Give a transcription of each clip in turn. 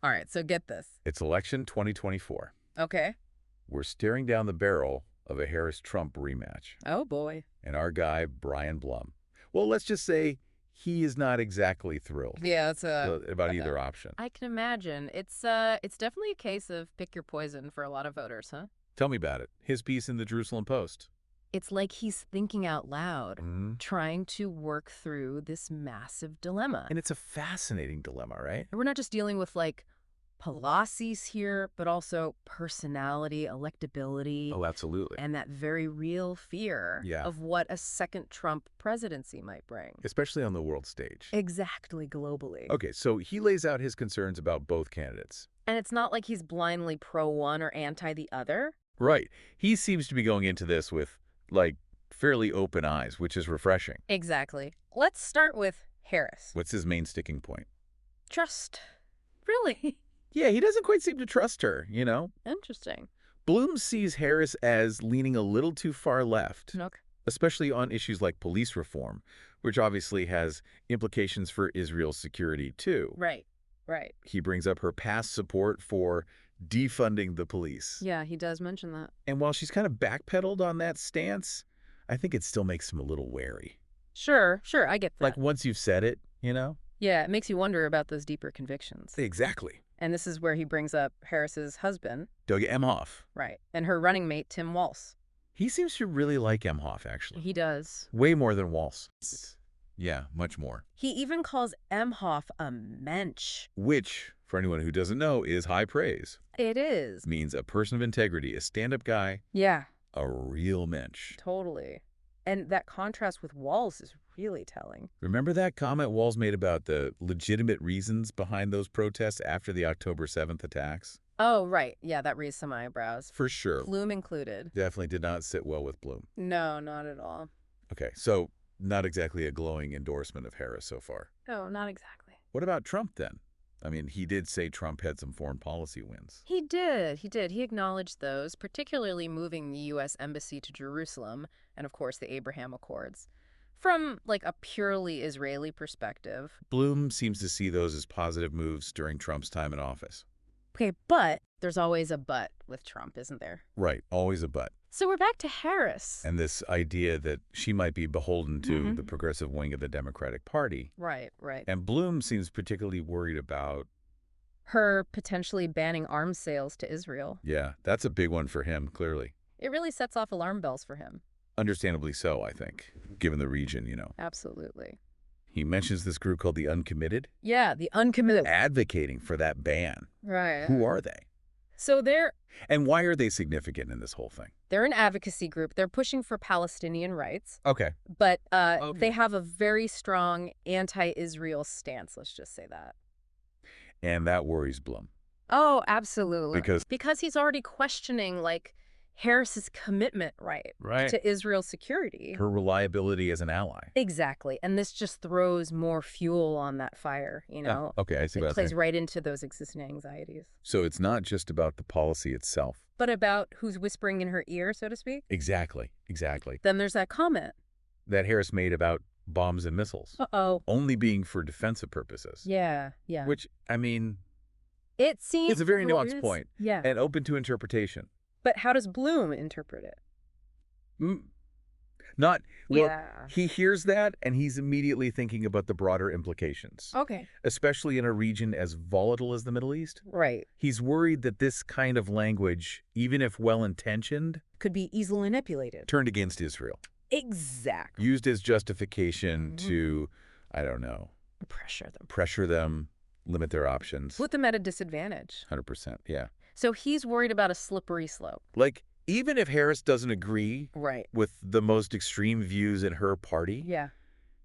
All right, so get this. It's election 2024. Okay. We're staring down the barrel of a Harris-Trump rematch. Oh, boy. And our guy, Brian Blum. Well, let's just say he is not exactly thrilled Yeah, it's about either option. I can imagine. It's definitely a case of pick your poison for a lot of voters, huh? Tell me about it. His piece in the Jerusalem Post. It's like he's thinking out loud, trying to work through this massive dilemma. And it's a fascinating dilemma, right? And we're not just dealing with, like, policies here, but also personality, electability. Oh, absolutely. And that very real fear of what a second Trump presidency might bring. Especially on the world stage. Exactly, globally. Okay, so he lays out his concerns about both candidates. And it's not like he's blindly pro one or anti the other. Right. He seems to be going into this with, like, fairly open eyes, which is refreshing. Exactly. Let's start with Harris. What's his main sticking point? Trust. Really? Yeah, he doesn't quite seem to trust her, you know? Interesting. Bloom sees Harris as leaning a little too far left, Okay. especially on issues like police reform, which obviously has implications for Israel's security, too. Right, right. He brings up her past support for defunding the police. Yeah, he does mention that. And while she's kind of backpedaled on that stance, I think it still makes him a little wary. Sure, I get that. Like, once you've said it, you know? Yeah, it makes you wonder about those deeper convictions. Exactly. And this is where he brings up Harris's husband. Doug Emhoff. Right. And her running mate, Tim Walz. He seems to really like Emhoff, actually. He does. Way more than Walz. Yeah, much more. He even calls Emhoff a mensch. Which, for anyone who doesn't know, is high praise. It is. Means a person of integrity, a stand-up guy. Yeah. A real mensch. Totally. And that contrast with Walz is really telling. Remember that comment Walz made about the legitimate reasons behind those protests after the October 7th attacks? Oh, right. Yeah, that raised some eyebrows. For sure. Bloom included. Definitely did not sit well with Bloom. No, not at all. Okay, so not exactly a glowing endorsement of Harris so far. No, not exactly. What about Trump, then? I mean, he did say Trump had some foreign policy wins. He did. He acknowledged those, particularly moving the U.S. Embassy to Jerusalem and, of course, the Abraham Accords. From, like, a purely Israeli perspective. Bloom seems to see those as positive moves during Trump's time in office. Okay, but there's always a but with Trump, isn't there? Right, always a but. So we're back to Harris. And this idea that she might be beholden to the progressive wing of the Democratic Party. Right. And Bloom seems particularly worried about her potentially banning arms sales to Israel. Yeah, that's a big one for him, clearly. It really sets off alarm bells for him. Understandably so, I think, given the region, you know. Absolutely. He mentions this group called the Uncommitted. Yeah, the Uncommitted. Advocating for that ban. Right. Who are they? So they're... And why are they significant in this whole thing? They're an advocacy group. They're pushing for Palestinian rights. Okay. But they have a very strong anti-Israel stance, let's just say that. And that worries Blum. Oh, absolutely. Because he's already questioning, like, Harris's commitment, right, to Israel's security. Her reliability as an ally. Exactly. And this just throws more fuel on that fire, you know? Okay, I see what it you're plays saying. right into those existing anxieties. So it's not just about the policy itself. But about who's whispering in her ear, so to speak? Exactly. Then there's that comment that Harris made about bombs and missiles. Uh-oh. Only being for defensive purposes. Yeah. Which, I mean, it seems... it's a very nuanced point. Yeah. And open to interpretation. But how does Bloom interpret it? He hears that, and he's immediately thinking about the broader implications. Okay. Especially in a region as volatile as the Middle East. Right. He's worried that this kind of language, even if well-intentioned, could be easily manipulated. Turned against Israel. Exactly. Used as justification to, I don't know. Pressure them, limit their options. Put them at a disadvantage. 100%, yeah. So he's worried about a slippery slope. Like, even if Harris doesn't agree with the most extreme views in her party,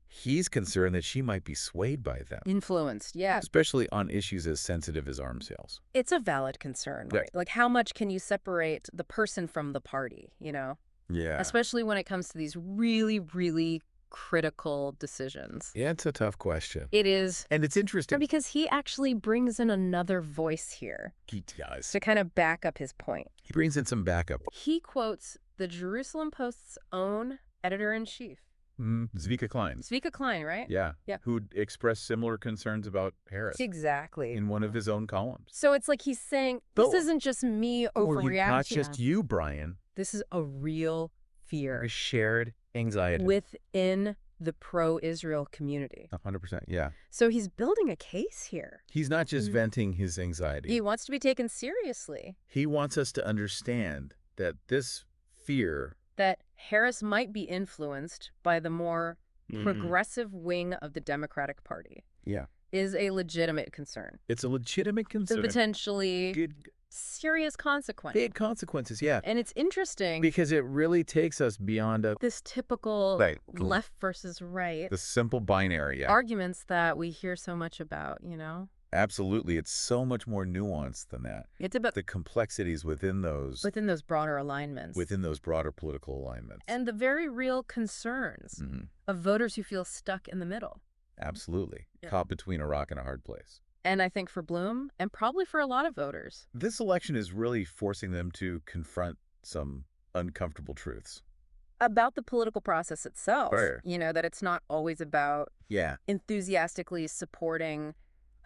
he's concerned that she might be swayed by them. Influenced, yeah. Especially on issues as sensitive as arms sales. It's a valid concern, right? Like, how much can you separate the person from the party, you know? Yeah. Especially when it comes to these really, really critical decisions. Yeah, it's a tough question. It is. And it's interesting. Because he actually brings in another voice here. He does. To kind of back up his point. He brings in some backup. He quotes the Jerusalem Post's own editor-in-chief. Zvika Klein. Zvika Klein, right? Yeah. Yeah. Who'd expressed similar concerns about Harris. Exactly. In one of his own columns. So it's like he's saying, this isn't just me overreacting. Not just you, Brian. This is a real fear. A shared anxiety. Within the pro-Israel community. 100%, yeah. So he's building a case here. He's not just venting his anxiety. He wants to be taken seriously. He wants us to understand that this fear... that Harris might be influenced by the more progressive wing of the Democratic Party. Yeah. Is a legitimate concern. It's a legitimate concern. With potentially serious consequences. Big consequences, yeah. And it's interesting. Because it really takes us beyond this typical left versus right. The simple binary, yeah. Arguments that we hear so much about, you know? Absolutely. It's so much more nuanced than that. It's about the complexities within those broader alignments. Within those broader political alignments. And the very real concerns of voters who feel stuck in the middle. Absolutely. Yeah. Caught between a rock and a hard place. And I think for Bloom, and probably for a lot of voters, this election is really forcing them to confront some uncomfortable truths. About the political process itself. Right. You know, that it's not always about enthusiastically supporting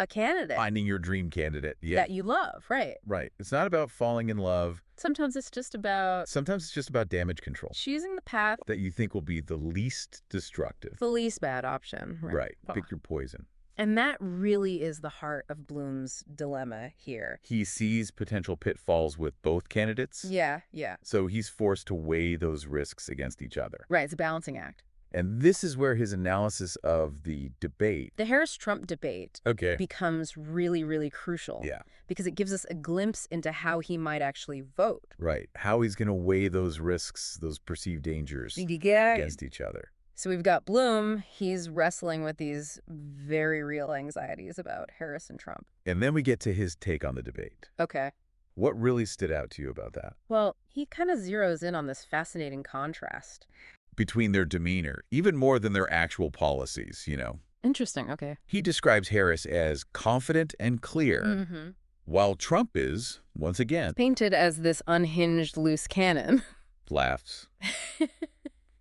a candidate. Finding your dream candidate. Yeah. That you love, right? Right. It's not about falling in love. Sometimes it's just about damage control. Choosing the path that you think will be the least destructive. The least bad option. Right. Pick your poison. And that really is the heart of Bloom's dilemma here. He sees potential pitfalls with both candidates. Yeah, yeah. So he's forced to weigh those risks against each other. Right, it's a balancing act. And this is where his analysis of the debate, the Harris-Trump debate, becomes really, really crucial. Yeah. Because it gives us a glimpse into how he might actually vote. Right. How he's going to weigh those risks, those perceived dangers against each other. So we've got Bloom. He's wrestling with these very real anxieties about Harris and Trump. And then we get to his take on the debate. Okay. What really stood out to you about that? Well, he kind of zeroes in on this fascinating contrast. Between their demeanor, even more than their actual policies, you know. Interesting, okay. He describes Harris as confident and clear, while Trump is, once again, painted as this unhinged loose cannon. Laughs.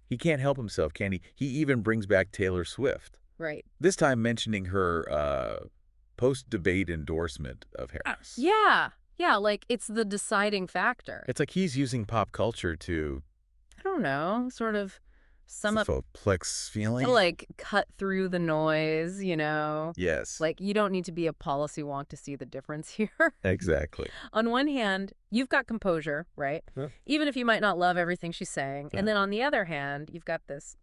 He can't help himself, can he? He even brings back Taylor Swift. Right. This time mentioning her post-debate endorsement of Harris. Yeah. Yeah, like it's the deciding factor. It's like he's using pop culture to... I don't know, sort of sum up... Plex feeling? To, like, cut through the noise, you know? Yes. Like, you don't need to be a policy wonk to see the difference here. Exactly. On one hand, you've got composure, right? Huh? Even if you might not love everything she's saying. Yeah. And then on the other hand, you've got this...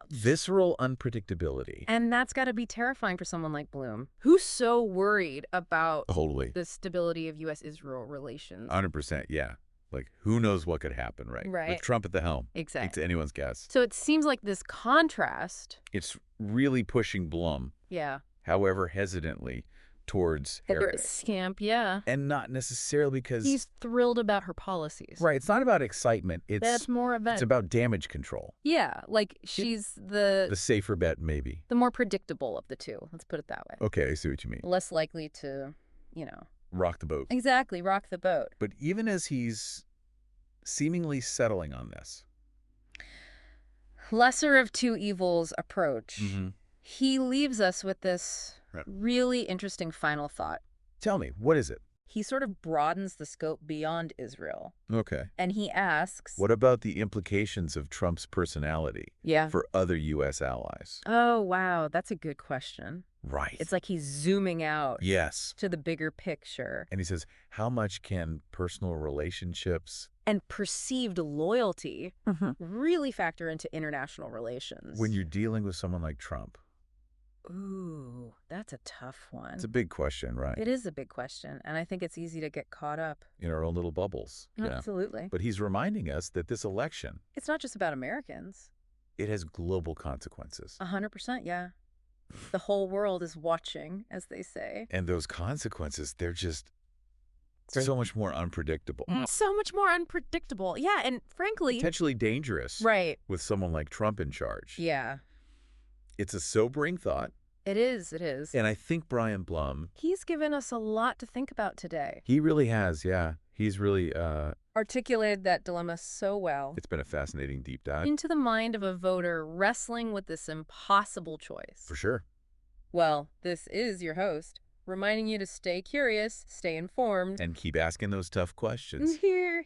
visceral unpredictability. And that's got to be terrifying for someone like Bloom, who's so worried about the stability of U.S.-Israel relations. 100%, yeah. Like, who knows what could happen, right? Right. With Trump at the helm. Exactly. It's anyone's guess. So it seems like this contrast... it's really pushing Blum. Yeah. However hesitantly, towards Harris. Scamp, yeah. And not necessarily because... he's thrilled about her policies. Right. It's not about excitement. That's more of it's about damage control. Yeah. Like, she's the safer bet, maybe. The more predictable of the two. Let's put it that way. Okay, I see what you mean. Less likely to, you know... rock the boat. Exactly, rock the boat. But even as he's seemingly settling on this, lesser of two evils approach, he leaves us with this really interesting final thought. Tell me, what is it? He sort of broadens the scope beyond Israel. Okay. And he asks... what about the implications of Trump's personality for other U.S. allies? Oh, wow. That's a good question. Right. It's like he's zooming out to the bigger picture. And he says, how much can personal relationships and perceived loyalty really factor into international relations? When you're dealing with someone like Trump. Ooh, that's a tough one. It's a big question, right? It is a big question, and I think it's easy to get caught up in our own little bubbles. Absolutely. But he's reminding us that this election... it's not just about Americans. It has global consequences. 100%, yeah. The whole world is watching, as they say. And those consequences, they're just so much more unpredictable. So much more unpredictable. Yeah, and frankly... potentially dangerous. Right. With someone like Trump in charge. Yeah. It's a sobering thought. It is, it is. And I think Brian Blum... he's given us a lot to think about today. He really has, yeah. He's really articulated that dilemma so well. It's been a fascinating deep dive. Into the mind of a voter wrestling with this impossible choice. For sure. Well, this is your host, reminding you to stay curious, stay informed, and keep asking those tough questions. Here.